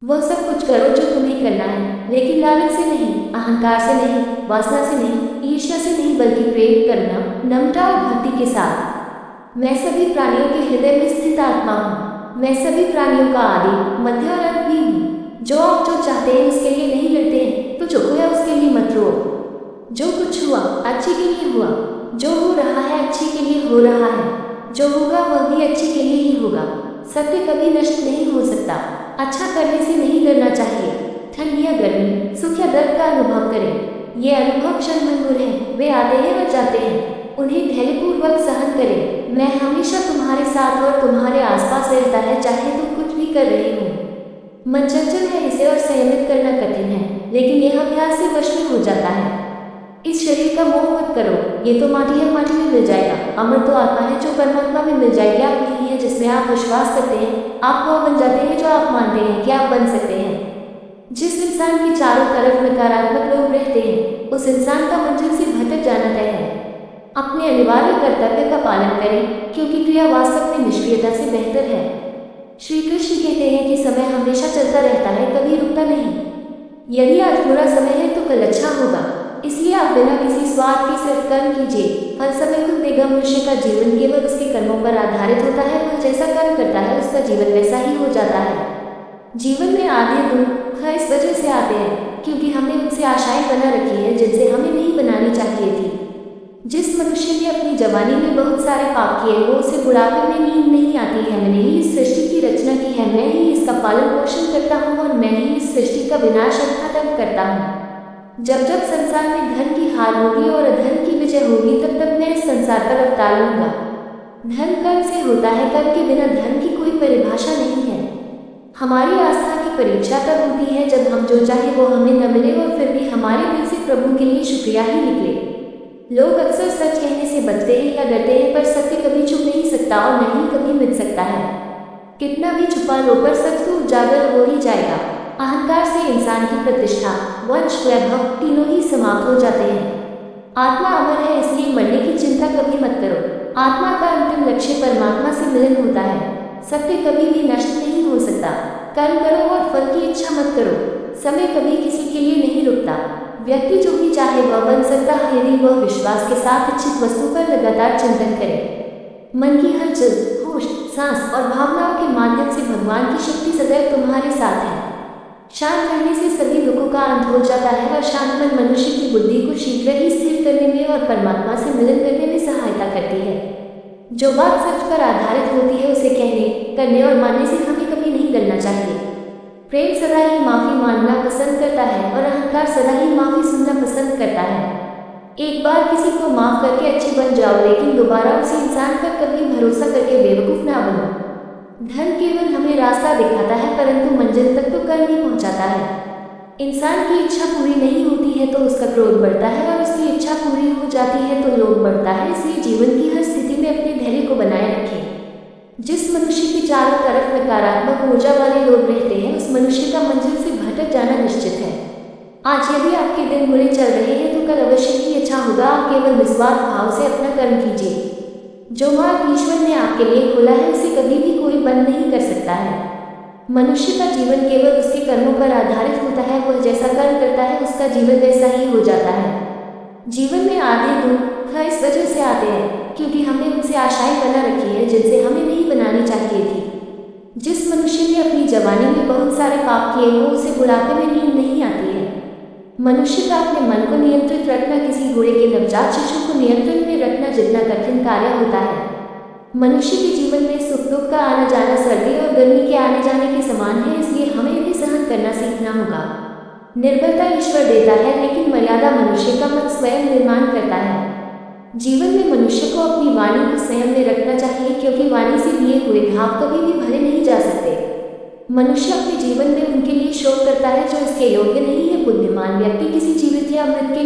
वह सब कुछ करो जो तुम्हें करना है, लेकिन लालच से नहीं, अहंकार से नहीं, वासना से नहीं, ईर्ष्या से नहीं, बल्कि प्रेम, करुणा, नम्रता और भक्ति के साथ। मैं सभी प्राणियों के हृदय में स्थित आत्मा हूँ। मैं सभी प्राणियों का आदि, मध्य और अंत भी हूँ। जो आप जो चाहते हैं उसके लिए नहीं लड़ते हैं, तो जो खोया उसके लिए मत रो। जो कुछ हुआ अच्छे के लिए हुआ। जो हो रहा है अच्छे के लिए हो रहा है। जो होगा वह भी अच्छे के लिए ही होगा। सत्य कभी नष्ट नहीं हो सकता। अच्छा करने से नहीं डरना चाहिए। ठंड या गर्मी, सुख या दर्द का अनुभव करें। ये अनुभव क्षणभंगुर है, वे आते हैं और जाते हैं। उन्हें धैर्यपूर्वक सहन करें। मैं हमेशा तुम्हारे साथ और तुम्हारे आसपास रहता है, चाहे तुम कुछ भी कर रहे हो। मन चंचल है, इसे और संयमित करना कठिन है, लेकिन यह अभ्यास से वश में हो जाता है। इस शरीर का मोह मत करो, ये तो माटी है, माटी में मिल जाएगा। अमर तो आत्मा है जो परमात्मा में मिल जाएगी। आप वही है जिसमें आप विश्वास करते हैं। आप वो बन जाते हैं जो आप मानते हैं कि आप बन सकते हैं। जिस इंसान के चारों तरफ नकारात्मक लोग रहते हैं, उस इंसान का मंजिल से भटक जाना तय है। अपने अनिवार्य कर्तव्य का पालन करें, क्योंकि क्रिया वास्तव में निष्क्रियता से बेहतर है। श्री कृष्ण कहते हैं कि समय हमेशा चलता रहता है, कभी रुकता नहीं। यदि आज बुरा समय है तो कल अच्छा होगा। इसलिए आप बिना किसी स्वार्थ के सिर्फ कर्म कीजिए। फल समय खुद देगा। मनुष्य का जीवन केवल उसके कर्मों पर आधारित होता है। वह जैसा कर्म करता है उसका जीवन वैसा ही हो जाता है। जीवन में आदि दुख इस वजह से आते हैं क्योंकि हमने उनसे आशाएं बना रखी है जिनसे हमें नहीं बनानी चाहिए थी। जिस मनुष्य ने अपनी जवानी में बहुत सारे पाप किए वो उसे बुढ़ापे में नींद नहीं आती है। मैंने ही इस सृष्टि की रचना की है, मैं ही इसका पालन पोषण करता हूँ और मैं ही इस सृष्टि का विनाश अर्थात करता हूँ। जब जब संसार में धन की हार होगी और अधर्म की विजय होगी, तब तक मैं इस संसार पर अवतार लूंगा। धन कर्म से होता है, कर्म के बिना धन की कोई परिभाषा नहीं है। हमारी आस्था की परीक्षा तब होती है जब हम जो चाहे वो हमें न मिले और फिर भी हमारे दिल से प्रभु के लिए शुक्रिया ही निकले। लोग अक्सर सच कहने से बचते हैं या डरते हैं, पर सत्य कभी छुप नहीं सकता और न ही कभी मिट सकता है। कितना भी छुपा लो, पर सच तो उजागर हो ही जाएगा। अहंकार से इंसान की प्रतिष्ठा, वंश, वैभव तीनों ही समाप्त हो जाते हैं। आत्मा अमर है, इसलिए मरने की चिंता कभी मत करो। आत्मा का अंतिम लक्ष्य परमात्मा से मिलन होता है। सत्य कभी भी नष्ट नहीं हो सकता। कर्म करो और फल की इच्छा मत करो। समय कभी किसी के लिए नहीं रुकता। व्यक्ति जो भी चाहे वह बन सकता है यदि वह विश्वास के साथ इच्छित वस्तु पर लगातार चिंतन करे। मन की हलचल, होश, सांस और भावनाओं के माध्यम से भगवान की शक्ति सदैव तुम्हारे साथ है। शांत रहने से सभी दुखों का अंत हो जाता है और शांत मन मनुष्य की बुद्धि को शीघ्र ही स्थिर करने में और परमात्मा से मिलन करने में सहायता करती है। जो बात सच पर आधारित होती है उसे कहने, करने और मानने से हमें कभी नहीं डरना चाहिए। प्रेम सदा ही माफी मांगना पसंद करता है और अहंकार सदा ही माफी सुनना पसंद करता है। एक बार किसी को माफ करके अच्छे बन जाओ, लेकिन दोबारा उसी इंसान पर कभी भरोसा करके बेवकूफ ना बनो। धन केवल हमें रास्ता दिखाता है, परंतु मंजिल तक तो कर नहीं पहुंचाता है। इंसान की इच्छा पूरी नहीं होती है तो उसका क्रोध बढ़ता है और उसकी इच्छा पूरी हो जाती है तो लोभ बढ़ता है। इसलिए जीवन की हर स्थिति में अपने धैर्य को बनाए रखें। जिस मनुष्य के चारों तरफ नकारात्मक ऊर्जा वाले लोग रहते हैं, उस मनुष्य का मंजिल से भटक जाना निश्चित है। आज यदि आपके दिन बुरे चल रहे हैं तो कल अवश्य ही अच्छा होगा। आप केवल निस्वार्थ भाव से अपना कर्म कीजिए। जो मार्ग ईश्वर ने आपके लिए खोला है उसे कभी भी कोई बंद नहीं कर सकता है। मनुष्य का जीवन केवल उसके कर्मों पर आधारित होता है। वह जैसा कर्म करता है उसका जीवन वैसा ही हो जाता है। जीवन में आदि दुख इस वजह से आते हैं क्योंकि हमने उनसे आशाएं बना रखी है जिनसे हमें नहीं बनानी चाहिए थी। जिस मनुष्य ने अपनी जवानी में बहुत सारे पाप किए वो उसे बुढ़ापे में नींद नहीं आती है। मनुष्य का अपने मन को नियंत्रित रखना किसी घोड़े के नवजात शिशु को नियंत्रण में रखना जितना कठिन कार्य होता है। मनुष्य के जीवन में सुख दुख का आना जाना सर्दी और गर्मी के आने जाने के समान है, इसलिए हमें इन्हें सहन करना सीखना होगा। निर्बलता ईश्वर देता है, लेकिन मर्यादा मनुष्य का मन स्वयं निर्माण करता है। जीवन में मनुष्य को अपनी वाणी को संयम में रखना चाहिए, क्योंकि वाणी से दिए हुए घाव कभी भी भरे नहीं जा सकते। मनुष्य अपने जीवन में उनके लिए शोक करता है जो इसके योग्य नहीं है। बुद्धिमान व्यक्ति किसी जीवित या मृत के